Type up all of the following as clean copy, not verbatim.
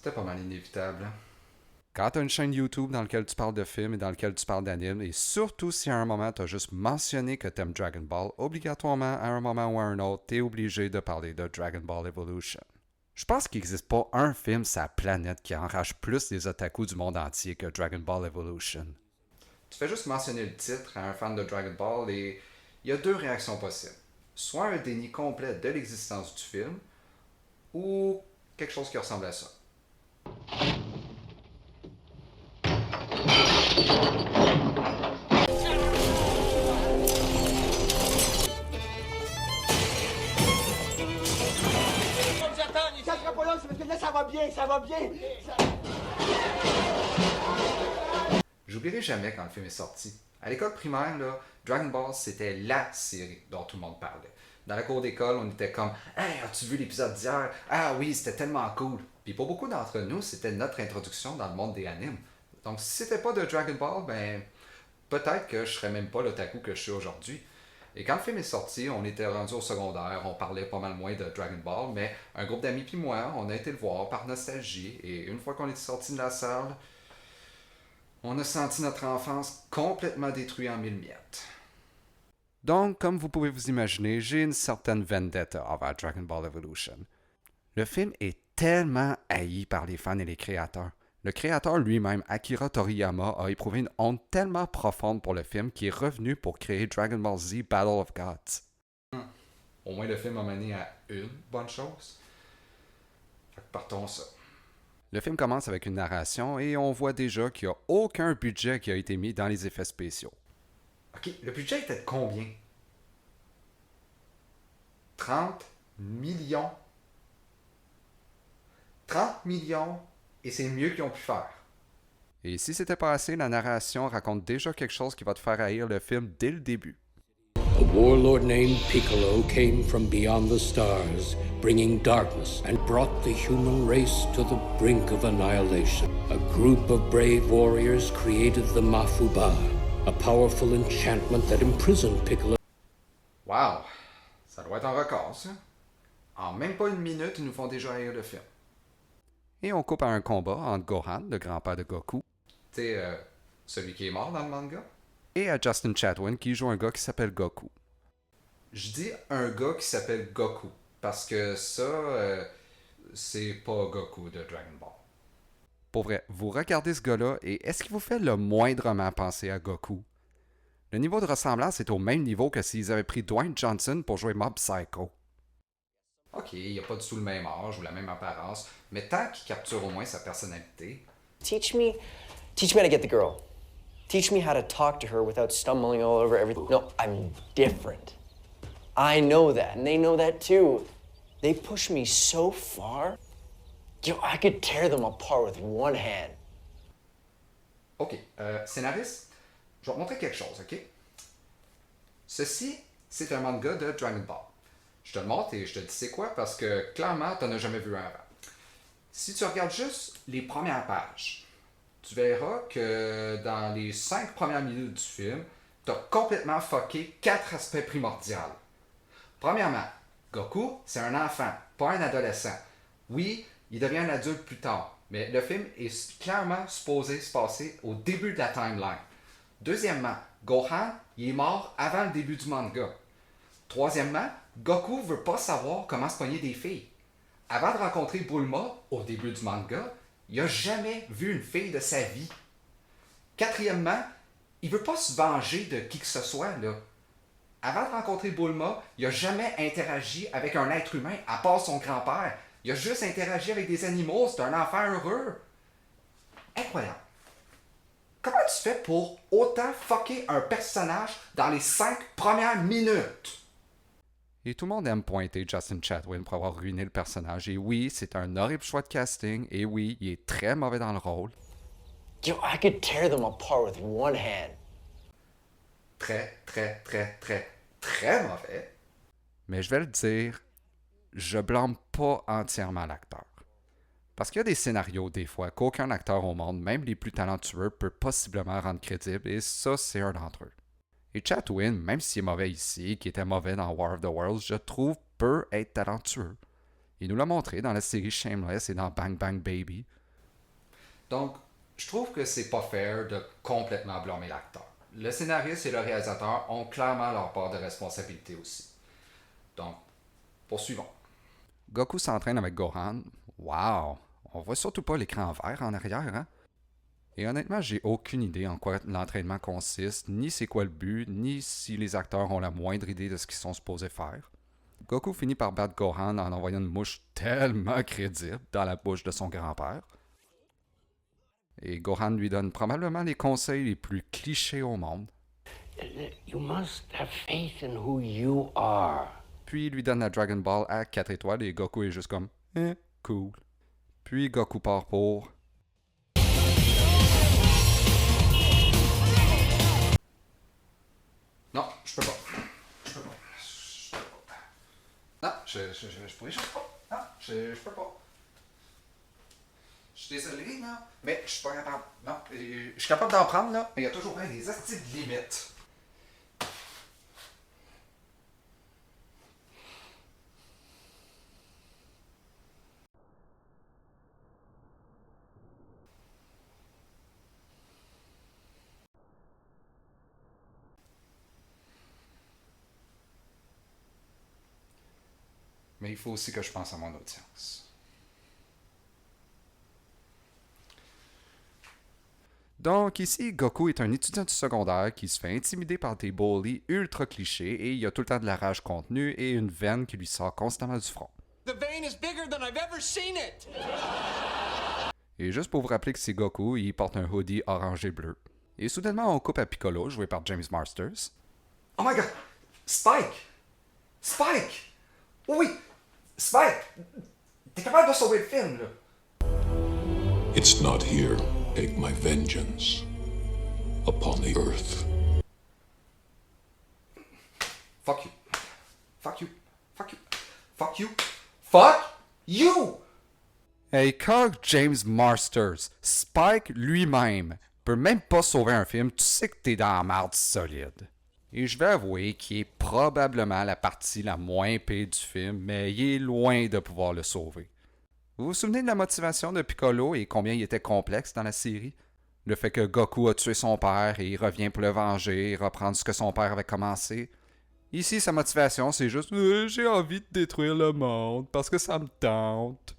C'était pas mal inévitable. Hein? Quand tu as une chaîne YouTube dans laquelle tu parles de films et dans laquelle tu parles d'anime, et surtout si à un moment tu as juste mentionné que tu aimes Dragon Ball, obligatoirement, à un moment ou à un autre, tu es obligé de parler de Dragon Ball Evolution. Je pense qu'il n'existe pas un film sur la planète qui enrage plus les otakus du monde entier que Dragon Ball Evolution. Tu fais juste mentionner le titre à un fan de Dragon Ball et il y a deux réactions possibles. Soit un déni complet de l'existence du film, ou quelque chose qui ressemble à ça. Ça va bien, ça va bien. J'oublierai jamais quand le film est sorti. À l'école primaire, là, Dragon Ball, c'était la série dont tout le monde parlait. Dans la cour d'école, on était comme « Hey, as-tu vu l'épisode d'hier? Ah oui, c'était tellement cool! » Puis pour beaucoup d'entre nous, c'était notre introduction dans le monde des animes. Donc si c'était pas de Dragon Ball, ben peut-être que je serais même pas l'otaku que je suis aujourd'hui. Et quand le film est sorti, on était rendu au secondaire, on parlait pas mal moins de Dragon Ball, mais un groupe d'amis puis moi, on a été le voir par nostalgie, et une fois qu'on est sorti de la salle, on a senti notre enfance complètement détruite en mille miettes. Donc, comme vous pouvez vous imaginer, j'ai une certaine vendetta envers Dragon Ball Evolution. Le film est tellement haï par les fans et les créateurs. Le créateur lui-même, Akira Toriyama, a éprouvé une honte tellement profonde pour le film qu'il est revenu pour créer Dragon Ball Z Battle of Gods. Au moins le film a mené à une bonne chose. Fait que partons ça. Le film commence avec une narration et on voit déjà qu'il n'y a aucun budget qui a été mis dans les effets spéciaux. Ok, le budget était de combien? 30 millions. 30 millions, et c'est le mieux qu'ils ont pu faire. Et si c'était pas assez, la narration raconte déjà quelque chose qui va te faire haïr le film dès le début. A warlord named Piccolo came from beyond the stars, bringing darkness, and brought the human race to the brink of annihilation. A group of brave warriors created the Mafuba, a powerful enchantment that imprisoned Piccolo. Wow, ça doit être un record, ça. En même pas une minute, ils nous font déjà haïr le film. Et on coupe à un combat entre Gohan, le grand-père de Goku, Tu sais, celui qui est mort dans le manga. et à Justin Chatwin qui joue un gars qui s'appelle Goku. Je dis un gars qui s'appelle Goku, parce que ça, c'est pas Goku de Dragon Ball. Pour vrai, vous regardez ce gars-là et est-ce qu'il vous fait le moindrement penser à Goku? Le niveau de ressemblance est au même niveau que s'ils avaient pris Dwayne Johnson pour jouer Mob Psycho. Ok, il a pas du tout le même âge ou la même apparence, mais tant qu'il capture au moins sa personnalité. Teach me how to get the girl. Teach me how to talk to her without stumbling all over everything. No, I'm different. I know that, and they know that too. They push me so far. Yo, I could tear them apart with one hand. Ok, scénariste, je vais te montrer quelque chose, ok? Ceci, c'est un manga de Dragon Ball. Je te le montre et je te dis c'est quoi parce que clairement, tu n'en as jamais vu un avant. Si tu regardes juste les premières pages, tu verras que dans les 5 premières minutes du film, tu as complètement fucké 4 aspects primordiaux. Premièrement, Goku, c'est un enfant, pas un adolescent. Oui, il devient un adulte plus tard, mais le film est clairement supposé se passer au début de la timeline. Deuxièmement, Gohan, il est mort avant le début du manga. Troisièmement, Goku veut pas savoir comment se pogner des filles. Avant de rencontrer Bulma, au début du manga, il a jamais vu une fille de sa vie. Quatrièmement, il veut pas se venger de qui que ce soit, là. Avant de rencontrer Bulma, il a jamais interagi avec un être humain, à part son grand-père. Il a juste interagi avec des animaux, c'est un enfant heureux. Incroyable. Comment tu fais pour autant fucker un personnage dans les 5 premières minutes? Et tout le monde aime pointer Justin Chatwin pour avoir ruiné le personnage. Et oui, c'est un horrible choix de casting. Et oui, il est très mauvais dans le rôle. Yo, I could tear them apart with one hand. Très, très, très, très, très mauvais. Mais je vais le dire, je blâme pas entièrement l'acteur. Parce qu'il y a des scénarios, des fois, qu'aucun acteur au monde, même les plus talentueux, peut possiblement rendre crédible, et ça, c'est un d'entre eux. Et Chatwin, même s'il est mauvais ici, qui était mauvais dans War of the Worlds, je trouve peut être talentueux. Il nous l'a montré dans la série Shameless et dans Bang Bang Baby. Donc, je trouve que c'est pas fair de complètement blâmer l'acteur. Le scénariste et le réalisateur ont clairement leur part de responsabilité aussi. Donc, poursuivons. Goku s'entraîne avec Gohan. Wow! On voit surtout pas l'écran vert en arrière, hein? Et honnêtement, j'ai aucune idée en quoi l'entraînement consiste, ni c'est quoi le but, ni si les acteurs ont la moindre idée de ce qu'ils sont supposés faire. Goku finit par battre Gohan en envoyant une mouche tellement crédible dans la bouche de son grand-père. Et Gohan lui donne probablement les conseils les plus clichés au monde. You must have faith in who you are. Puis il lui donne la Dragon Ball à 4 étoiles et Goku est juste comme cool. Puis Goku part pour... Non, je peux pas. Je peux pas. Je peux pas. Non, je pourrais juste pas. Non, je peux pas. Je suis désolé, là, mais je suis pas capable. Non, je suis capable d'en prendre, là, mais il y a toujours des astuces de limites. Mais il faut aussi que je pense à mon audience. Donc ici, Goku est un étudiant du secondaire qui se fait intimider par des bullies ultra clichés et il a tout le temps de la rage contenue et une veine qui lui sort constamment du front. The vein is bigger than I've ever seen it. Et juste pour vous rappeler que c'est Goku, il porte un hoodie orange et bleu. Et soudainement, on coupe à Piccolo, joué par James Marsters. Oh my god! Spike! Spike! Oui! Spike! T'es capable de sauver le film, là! It's not here. Take my vengeance upon the earth. Fuck you. Fuck you. Fuck you. Fuck you. Fuck you! Hey, quand James Marsters, Spike lui-même, peut même pas sauver un film, tu sais que t'es dans la merde solide. Et je vais avouer qu'il est probablement la partie la moins pire du film, mais il est loin de pouvoir le sauver. Vous vous souvenez de la motivation de Piccolo et combien il était complexe dans la série? Le fait que Goku a tué son père et il revient pour le venger et reprendre ce que son père avait commencé. Ici, sa motivation, c'est juste « J'ai envie de détruire le monde parce que ça me tente. »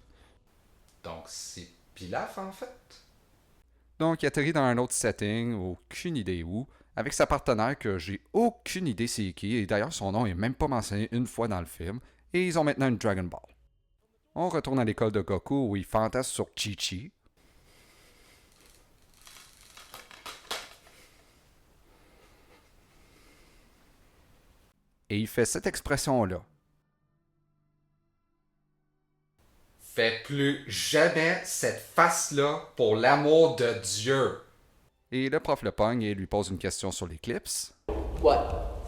Donc, c'est Pilaf, en fait? Donc, il atterrit dans un autre setting, aucune idée où, avec sa partenaire que j'ai aucune idée c'est qui, et d'ailleurs son nom est même pas mentionné une fois dans le film, et ils ont maintenant une Dragon Ball. On retourne à l'école de Goku où il fantasme sur Chi-Chi. Et il fait cette expression-là. Fais plus jamais cette face-là pour l'amour de Dieu. Et le prof le pogne et lui pose une question sur l'éclipse. What?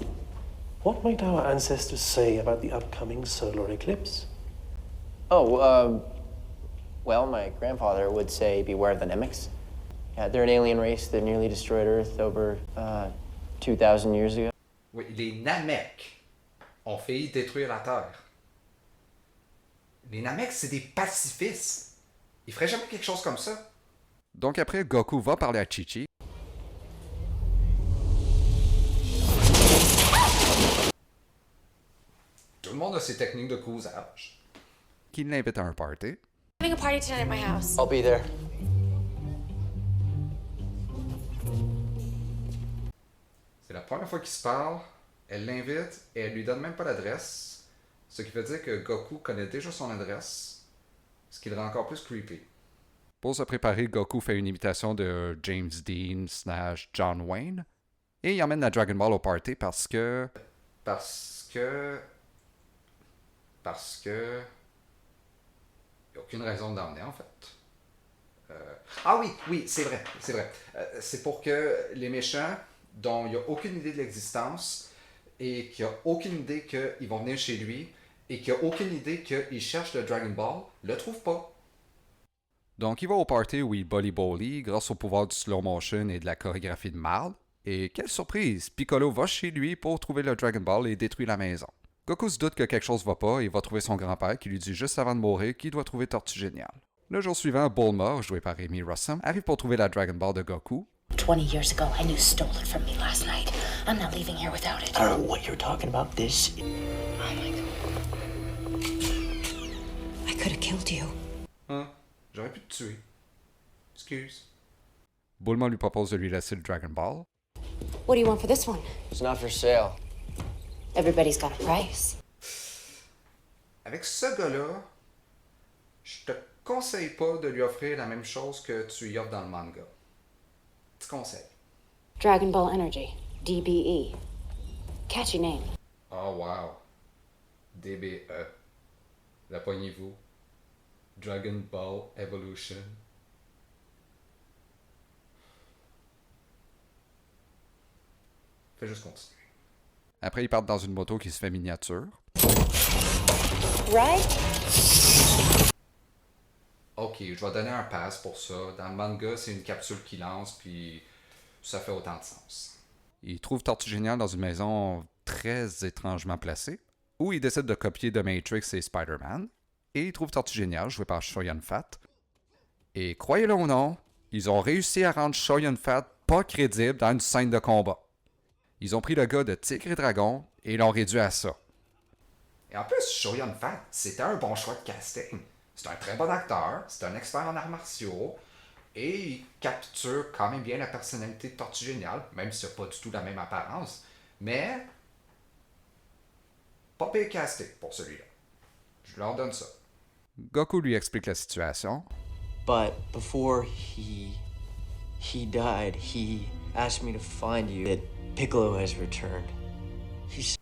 What might our ancestors say about the upcoming solar eclipse? Oh, well, my grandfather would say beware of the Nemeks. Yeah, they're an alien race that nearly destroyed Earth over 2,000 years ago. Oui, les Namek ont failli détruire la Terre. Les Namek, c'est des pacifistes. Ils feraient jamais quelque chose comme ça. Donc après, Goku va parler à Chi-Chi. Tout le monde a ses techniques de causage. Qui l'invite à un party. Having a party tonight at my house. I'll be there. C'est la première fois qu'ils se parlent. Elle l'invite et elle lui donne même pas l'adresse. Ce qui veut dire que Goku connaît déjà son adresse. Ce qui le rend encore plus creepy. Pour se préparer, Goku fait une imitation de James Dean / John Wayne. Et il emmène la Dragon Ball au party parce que... Parce que... Il n'y a aucune raison de l'emmener, en fait. Ah oui, c'est vrai. C'est pour que les méchants, dont il n'y a aucune idée de l'existence, et qui a aucune idée qu'ils vont venir chez lui, et qui a aucune idée qu'ils cherchent le Dragon Ball, le trouvent pas. Donc il va au party où il bully grâce au pouvoir du slow motion et de la chorégraphie de Marl. Et quelle surprise, Piccolo va chez lui pour trouver le Dragon Ball et détruire la maison. Goku se doute que quelque chose va pas et va trouver son grand-père qui lui dit juste avant de mourir qu'il doit trouver Tortue Géniale. Le jour suivant, Bulma, joué par Amy Rossum, arrive pour trouver la Dragon Ball de Goku. 20 years ago, and you stole it from me last night. I'm not leaving here without it. I don't know what you're talking about. This. Oh my god. I could have killed you. Hein? J'aurais pu te tuer. Excuse. Bulma lui propose de lui laisser le Dragon Ball. What do you want for this one? It's not for sale. Everybody's got a price. Avec ce gars-là, je te conseille pas de lui offrir la même chose que tu lui offres dans le manga. Petit conseil. Dragon Ball Energy. DBE. Catchy name. Oh wow. DBE. La poignez-vous. Dragon Ball Evolution. Fais juste continuer. Après, ils partent dans une moto qui se fait miniature. Right? Ok, je vais donner un pass pour ça. Dans le manga, c'est une capsule qui lance, puis ça fait autant de sens. Ils trouvent Tortue Géniale dans une maison très étrangement placée, où ils décident de copier The Matrix et Spider-Man. Et ils trouvent Tortue Géniale, joué par Shoyan Fat. Et croyez-le ou non, ils ont réussi à rendre Shoyan Fat pas crédible dans une scène de combat. Ils ont pris le gars de Tigre et Dragon et l'ont réduit à ça. Et en plus, Shoyan Fat, c'était un bon choix de casting. C'est un très bon acteur, c'est un expert en arts martiaux, et il capture quand même bien la personnalité de Tortue Géniale, même si c'est pas du tout la même apparence. Mais, pas pire casting pour celui-là. Je leur donne ça. Goku lui explique la situation. But before he died, he asked me to find you. That Piccolo has returned. He's.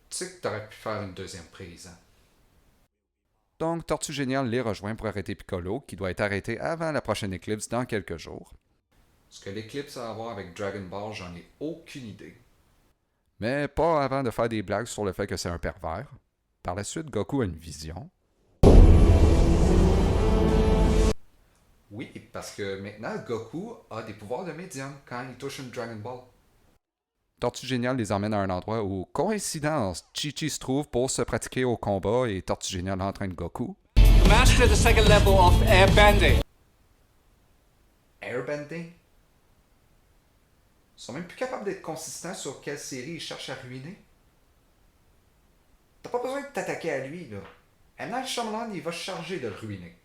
Tu sais que t'aurais pu faire une deuxième prise, hein? Donc, Tortue Géniale les rejoint pour arrêter Piccolo, qui doit être arrêté avant la prochaine éclipse dans quelques jours. Ce que l'éclipse a à voir avec Dragon Ball, j'en ai aucune idée. Mais pas avant de faire des blagues sur le fait que c'est un pervers. Par la suite, Goku a une vision. Oui, parce que maintenant, Goku a des pouvoirs de médium quand il touche une Dragon Ball. Tortue Géniale les emmène à un endroit où, coïncidence, Chi-Chi se trouve pour se pratiquer au combat et Tortue Géniale entraîne Goku. Master the second level of airbending. Airbending? Ils sont même plus capables d'être consistants sur quelle série ils cherchent à ruiner. T'as pas besoin de t'attaquer à lui, là. M. Night Shyamalan, il va se charger de le ruiner.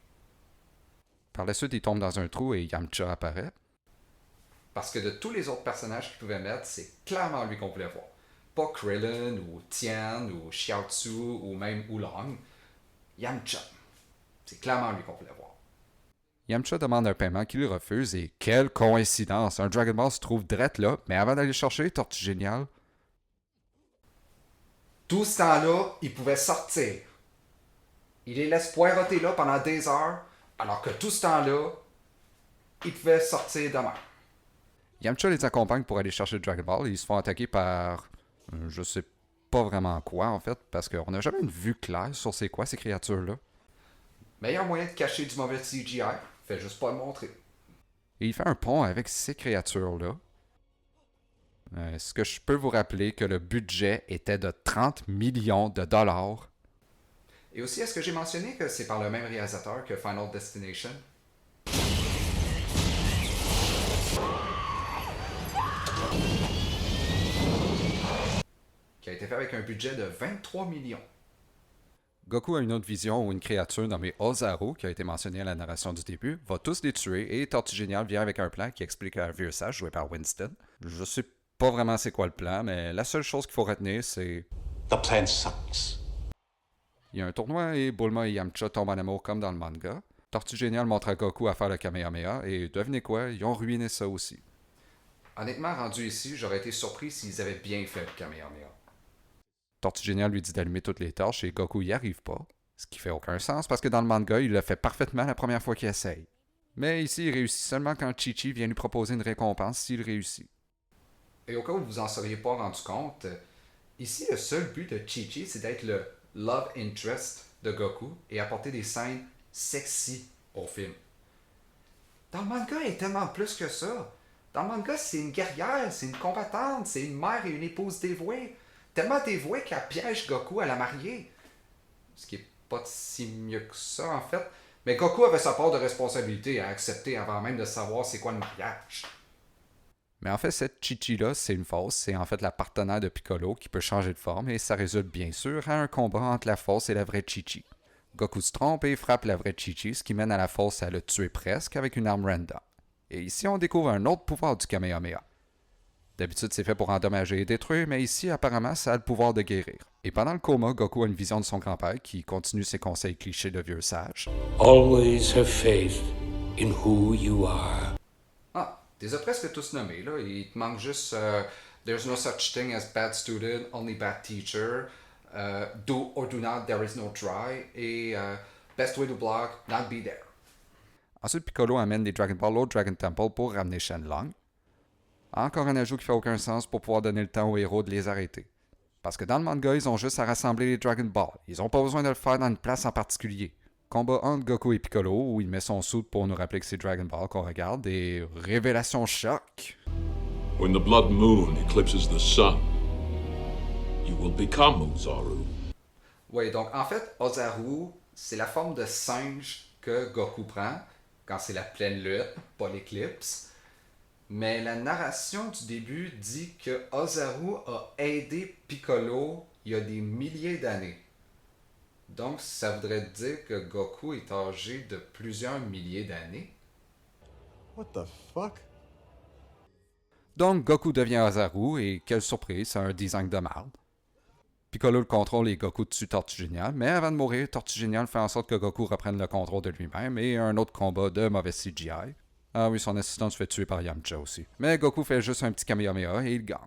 Par la suite, il tombe dans un trou et Yamcha apparaît. Parce que de tous les autres personnages qu'ils pouvaient mettre, c'est clairement lui qu'on voulait voir. Pas Krillin, ou Tien, ou Xiaotzu, ou même Oolong. Yamcha. C'est clairement lui qu'on voulait voir. Yamcha demande un paiement qu'il refuse et quelle coïncidence! Un Dragon Ball se trouve drette là, mais avant d'aller chercher Tortue Géniale. Tout ce temps-là, il pouvait sortir. Il les laisse poireauter là pendant des heures, alors que tout ce temps-là, il pouvait sortir demain. Yamcha les accompagne pour aller chercher Dragon Ball et ils se font attaquer par... je sais pas vraiment quoi en fait, parce qu'on n'a jamais une vue claire sur c'est quoi ces créatures-là. Meilleur moyen de cacher du mauvais CGI, fait juste pas le montrer. Et il fait un pont avec ces créatures-là. Est-ce que je peux vous rappeler que le budget était de 30 millions de dollars? Et aussi, est-ce que j'ai mentionné que c'est par le même réalisateur que Final Destination? Qui a été fait avec un budget de 23 millions. Goku a une autre vision où une créature nommée Ozaru, qui a été mentionnée à la narration du début, va tous les tuer et Tortue Géniale vient avec un plan qui explique à un vieux sage joué par Winston. Je sais pas vraiment c'est quoi le plan, mais la seule chose qu'il faut retenir, c'est... The plan sucks. Il y a un tournoi et Bulma et Yamcha tombent en amour comme dans le manga. Tortue Géniale montre à Goku à faire le Kamehameha et devinez quoi, ils ont ruiné ça aussi. Honnêtement, rendu ici, j'aurais été surpris s'ils avaient bien fait le Kamehameha. Tortue Géniale lui dit d'allumer toutes les torches et Goku y arrive pas. Ce qui fait aucun sens parce que dans le manga, il le fait parfaitement la première fois qu'il essaye. Mais ici, il réussit seulement quand Chi-Chi vient lui proposer une récompense s'il réussit. Et au cas où vous en seriez pas rendu compte, ici, le seul but de Chi-Chi, c'est d'être le love interest de Goku et apporter des scènes sexy au film. Dans le manga, il est tellement plus que ça. Dans le manga, c'est une guerrière, c'est une combattante, c'est une mère et une épouse dévouée. tellement dévouée qu'elle piège Goku à la marier. Ce qui est pas si mieux que ça, en fait. Mais Goku avait sa part de responsabilité à accepter avant même de savoir c'est quoi le mariage. Mais en fait, cette Chi-Chi-là, c'est une fausse. C'est en fait la partenaire de Piccolo qui peut changer de forme et ça résulte bien sûr à un combat entre la fausse et la vraie Chi-Chi. Goku se trompe et frappe la vraie Chi-Chi, ce qui mène à la fausse à le tuer presque avec une arme random. Et ici, on découvre un autre pouvoir du Kamehameha. D'habitude, c'est fait pour endommager et détruire, mais ici, apparemment, ça a le pouvoir de guérir. Et pendant le coma, Goku a une vision de son grand-père qui continue ses conseils clichés de vieux sage. Always have faith in who you are. Ah, t'es as presque tous nommés, là. Il te manque juste There's no such thing as bad student, only bad teacher. Do or do not, there is no try. Et best way to block, not be there. Ensuite, Piccolo amène les Dragon Ball au Dragon Temple pour ramener Shenlong. Encore un ajout qui fait aucun sens pour pouvoir donner le temps aux héros de les arrêter. Parce que dans le manga, ils ont juste à rassembler les Dragon Ball. Ils ont pas besoin de le faire dans une place en particulier. Combat entre Goku et Piccolo, où il met son suit pour nous rappeler que c'est Dragon Ball qu'on regarde, et révélation choc. When the blood moon eclipses the sun, you will become Ozaru. Oui, donc en fait, Ozaru, c'est la forme de singe que Goku prend quand c'est la pleine lune, pas l'éclipse. Mais la narration du début dit que Ozaru a aidé Piccolo il y a des milliers d'années. Donc ça voudrait dire que Goku est âgé de plusieurs milliers d'années. What the fuck? Donc Goku devient Ozaru, et quelle surprise, c'est un design de marde. Piccolo le contrôle et Goku tue Tortue Géniale, mais avant de mourir, Tortue Géniale fait en sorte que Goku reprenne le contrôle de lui-même et un autre combat de mauvais CGI. Ah oui, son assistant se fait tuer par Yamcha aussi. Mais Goku fait juste un petit Kamehameha et il gagne.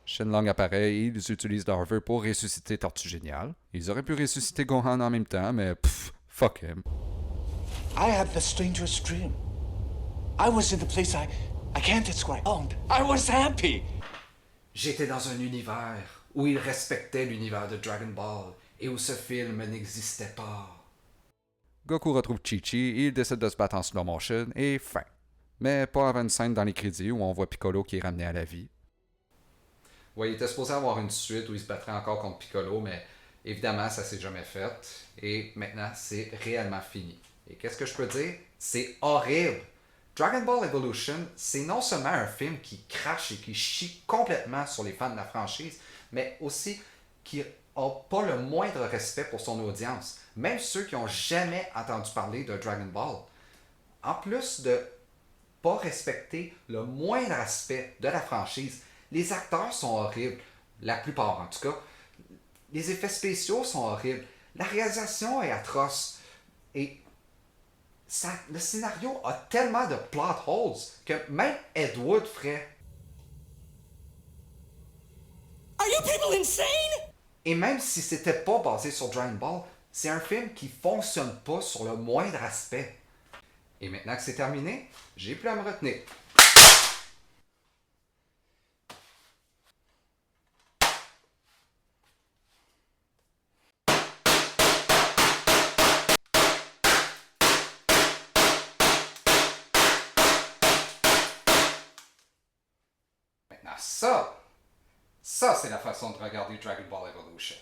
Shenlong apparaît et ils utilisent leur vœu pour ressusciter Tortue Géniale. Ils auraient pu ressusciter Gohan en même temps, mais fuck him. I had the strangest dream. I was in the place I can't describe. I was happy. J'étais dans un univers où il respectait l'univers de Dragon Ball et où ce film n'existait pas. Goku retrouve Chi-Chi et il décide de se battre en slow motion et fin. Mais pas avant une scène dans les crédits où on voit Piccolo qui est ramené à la vie. Oui, il était supposé avoir une suite où il se battrait encore contre Piccolo, mais évidemment, ça s'est jamais fait. Et maintenant, c'est réellement fini. Et qu'est-ce que je peux dire? C'est horrible! Dragon Ball Evolution, c'est non seulement un film qui crache et qui chie complètement sur les fans de la franchise, mais aussi qui n'a pas le moindre respect pour son audience. Même ceux qui n'ont jamais entendu parler de Dragon Ball. En plus de pas respecter le moindre aspect de la franchise, les acteurs sont horribles, la plupart en tout cas. Les effets spéciaux sont horribles. La réalisation est atroce. Et le scénario a tellement de plot holes que même Ed Wood ferait. Are you people insane? Et même si c'était pas basé sur Dragon Ball, c'est un film qui fonctionne pas sur le moindre aspect. Et maintenant que c'est terminé, j'ai plus à me retenir. Maintenant ça c'est la façon de regarder Dragon Ball Evolution.